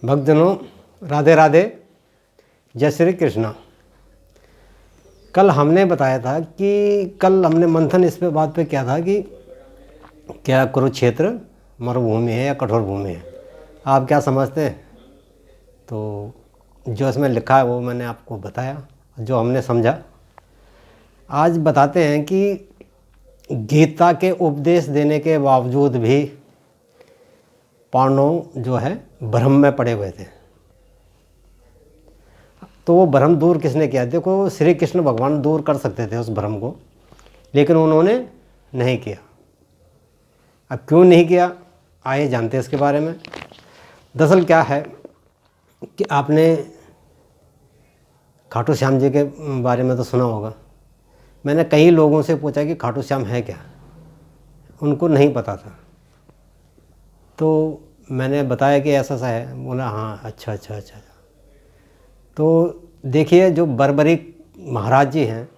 भक्तजनों, राधे राधे, जय श्री कृष्णा। कल हमने बताया था कि कल हमने मंथन इस पे बात पे किया था कि क्या कुरुक्षेत्र मरुभूमि है या कठोर भूमि है, आप क्या समझते हैं। तो जो इसमें लिखा है वो मैंने आपको बताया, जो हमने समझा। आज बताते हैं कि गीता के उपदेश देने के बावजूद भी पांडव जो है भ्रम में पड़े हुए थे। तो वो भ्रम दूर किसने किया? देखो, श्री कृष्ण भगवान दूर कर सकते थे उस भ्रम को, लेकिन उन्होंने नहीं किया। अब क्यों नहीं किया, आइए जानते हैं इसके बारे में। दरअसल क्या है कि आपने खाटू श्याम जी के बारे में तो सुना होगा। मैंने कई लोगों से पूछा कि खाटू श्याम है क्या, उनको नहीं पता था। तो मैंने बताया कि ऐसा सा है, बोला हाँ अच्छा। तो देखिए, जो बर्बरिक महाराज जी हैं,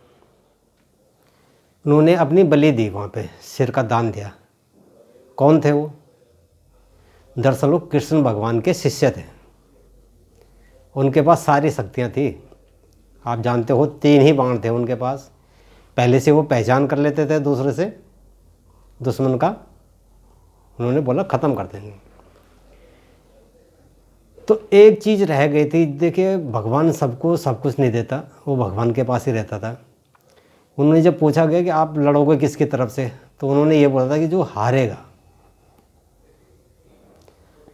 उन्होंने अपनी बलि दी, वहाँ पे सिर का दान दिया। कौन थे वो? दरअसल वो कृष्ण भगवान के शिष्य थे। उनके पास सारी शक्तियाँ थी। आप जानते हो 3 ही बाण थे उनके पास। पहले से वो पहचान कर लेते थे दूसरे से दुश्मन का, उन्होंने बोला ख़त्म कर देंगे। तो एक चीज़ रह गई थी। देखिए, भगवान सबको सब कुछ नहीं देता, वो भगवान के पास ही रहता था। उन्होंने जब पूछा गया कि आप लड़ोगे किसकी तरफ से, तो उन्होंने ये बोला था कि जो हारेगा।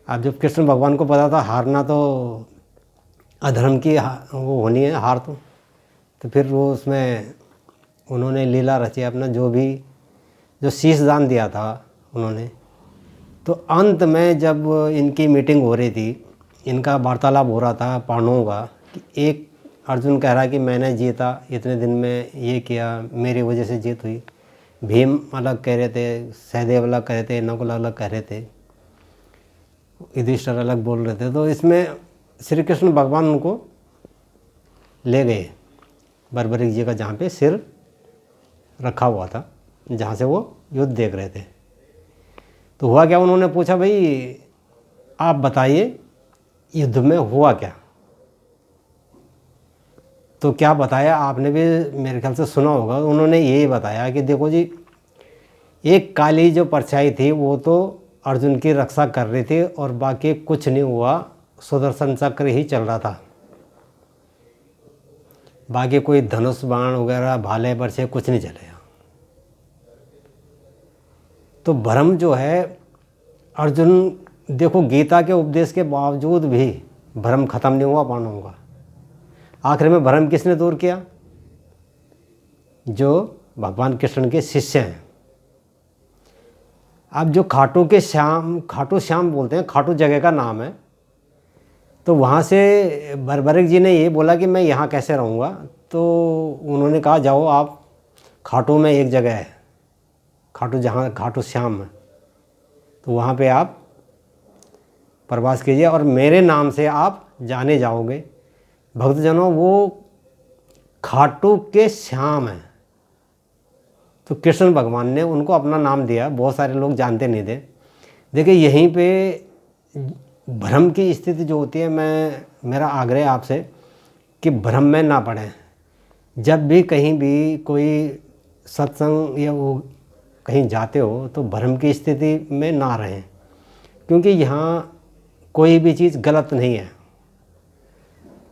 अब जब कृष्ण भगवान को पता था हारना तो अधर्म की वो होनी है, हार तो फिर वो उसमें उन्होंने लीला रची अपना, जो शीश दान दिया था उन्होंने। तो अंत में जब इनकी मीटिंग हो रही थी, इनका वार्तालाप हो रहा था पांडवों का, कि एक अर्जुन कह रहा है कि मैंने जीता, इतने दिन में ये किया, मेरी वजह से जीत हुई। भीम अलग कह रहे थे, सहदेव अलग कह रहे थे, नकुल अलग कह रहे थे, युधिष्ठिर अलग बोल रहे थे। तो इसमें श्री कृष्ण भगवान उनको ले गए बर्बरिक जी का, जहाँ पे सिर रखा हुआ था, जहाँ से वो युद्ध देख रहे थे। तो हुआ क्या, उन्होंने पूछा भाई आप बताइए युद्ध में हुआ क्या। तो क्या बताया, आपने भी मेरे ख्याल से सुना होगा। उन्होंने यही बताया कि देखो जी, एक काली जो परछाई थी वो तो अर्जुन की रक्षा कर रही थी और बाकी कुछ नहीं हुआ, सुदर्शन चक्र ही चल रहा था। बाकी कोई धनुष बाण वगैरह भाले बरछे कुछ नहीं चले। तो भ्रम जो है, अर्जुन देखो गीता के उपदेश के बावजूद भी भ्रम खत्म नहीं हुआ पांडवों का। आखिर में भ्रम किसने दूर किया? जो भगवान कृष्ण के शिष्य हैं। अब जो खाटू श्याम बोलते हैं, खाटू जगह का नाम है। तो वहाँ से बर्बरिक जी ने ये बोला कि मैं यहाँ कैसे रहूँगा। तो उन्होंने कहा जाओ आप, खाटू में एक जगह है खाटू, जहाँ खाटू श्याम है, तो वहाँ पे आप प्रवास कीजिए और मेरे नाम से आप जाने जाओगे। भक्तजनों, वो खाटू के श्याम हैं। तो कृष्ण भगवान ने उनको अपना नाम दिया, बहुत सारे लोग जानते नहीं थे। देखिए, यहीं पे भ्रम की स्थिति जो होती है, मेरा आग्रह आपसे कि भ्रम में ना पड़ें। जब भी कहीं भी कोई सत्संग या वो कहीं जाते हो तो भ्रम की स्थिति में ना रहें, क्योंकि यहाँ कोई भी चीज़ गलत नहीं है।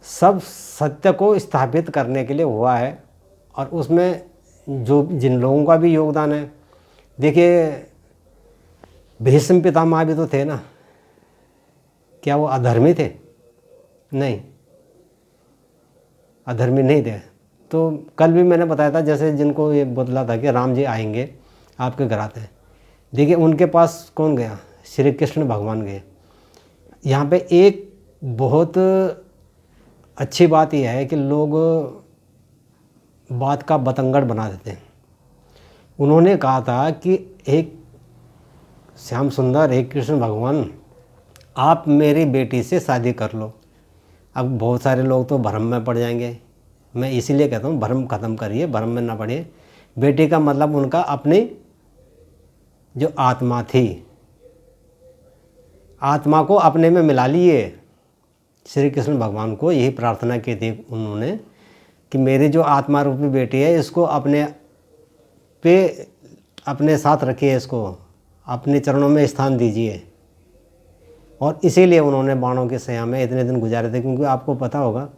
सब सत्य को स्थापित करने के लिए हुआ है और उसमें जो जिन लोगों का भी योगदान है। देखिए, भीष्म पितामह भी तो थे ना, क्या वो अधर्मी थे? नहीं, अधर्मी नहीं थे। तो कल भी मैंने बताया था, जैसे जिनको ये बदला था कि राम जी आएंगे आपके घर आते हैं। देखिए, उनके पास कौन गया? श्री कृष्ण भगवान गए। यहाँ पे एक बहुत अच्छी बात यह है कि लोग बात का बतंगड़ बना देते हैं। उन्होंने कहा था कि एक श्याम सुंदर, एक कृष्ण भगवान, आप मेरी बेटी से शादी कर लो। अब बहुत सारे लोग तो भ्रम में पड़ जाएंगे। मैं इसीलिए कहता हूँ भ्रम खत्म करिए, भ्रम में ना पड़िए। बेटी का मतलब उनका अपनी जो आत्मा थी, आत्मा को अपने में मिला लिए। श्री कृष्ण भगवान को यही प्रार्थना की थी उन्होंने कि मेरी जो आत्मा रूपी बेटी है इसको अपने साथ रखिए, इसको अपने चरणों में स्थान दीजिए। और इसीलिए उन्होंने बाणों की सया में इतने दिन गुजारे थे, क्योंकि आपको पता होगा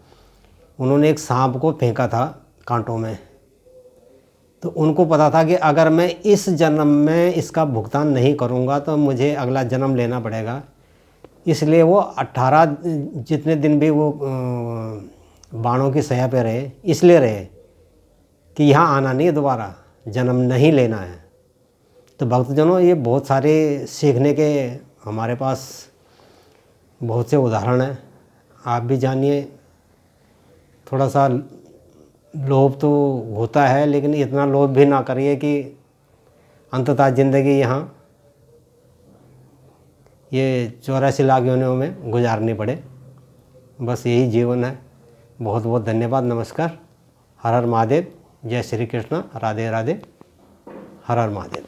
उन्होंने एक सांप को फेंका था कांटों में। तो उनको पता था कि अगर मैं इस जन्म में इसका भुगतान नहीं करूँगा तो मुझे अगला जन्म लेना पड़ेगा। इसलिए वो 18 जितने दिन भी वो बाणों की सया पे रहे, इसलिए रहे कि यहाँ आना नहीं है, दोबारा जन्म नहीं लेना है। तो भक्तजनों, ये बहुत सारे सीखने के हमारे पास बहुत से उदाहरण हैं। आप भी जानिए। थोड़ा सा लोभ तो होता है, लेकिन इतना लोभ भी ना करिए कि अंततः ज़िंदगी यहाँ ये 84 लाख योनियों में गुजारनी पड़े। बस यही जीवन है। बहुत बहुत धन्यवाद। नमस्कार। हर हर महादेव। जय श्री कृष्ण। राधे राधे। हर हर महादेव।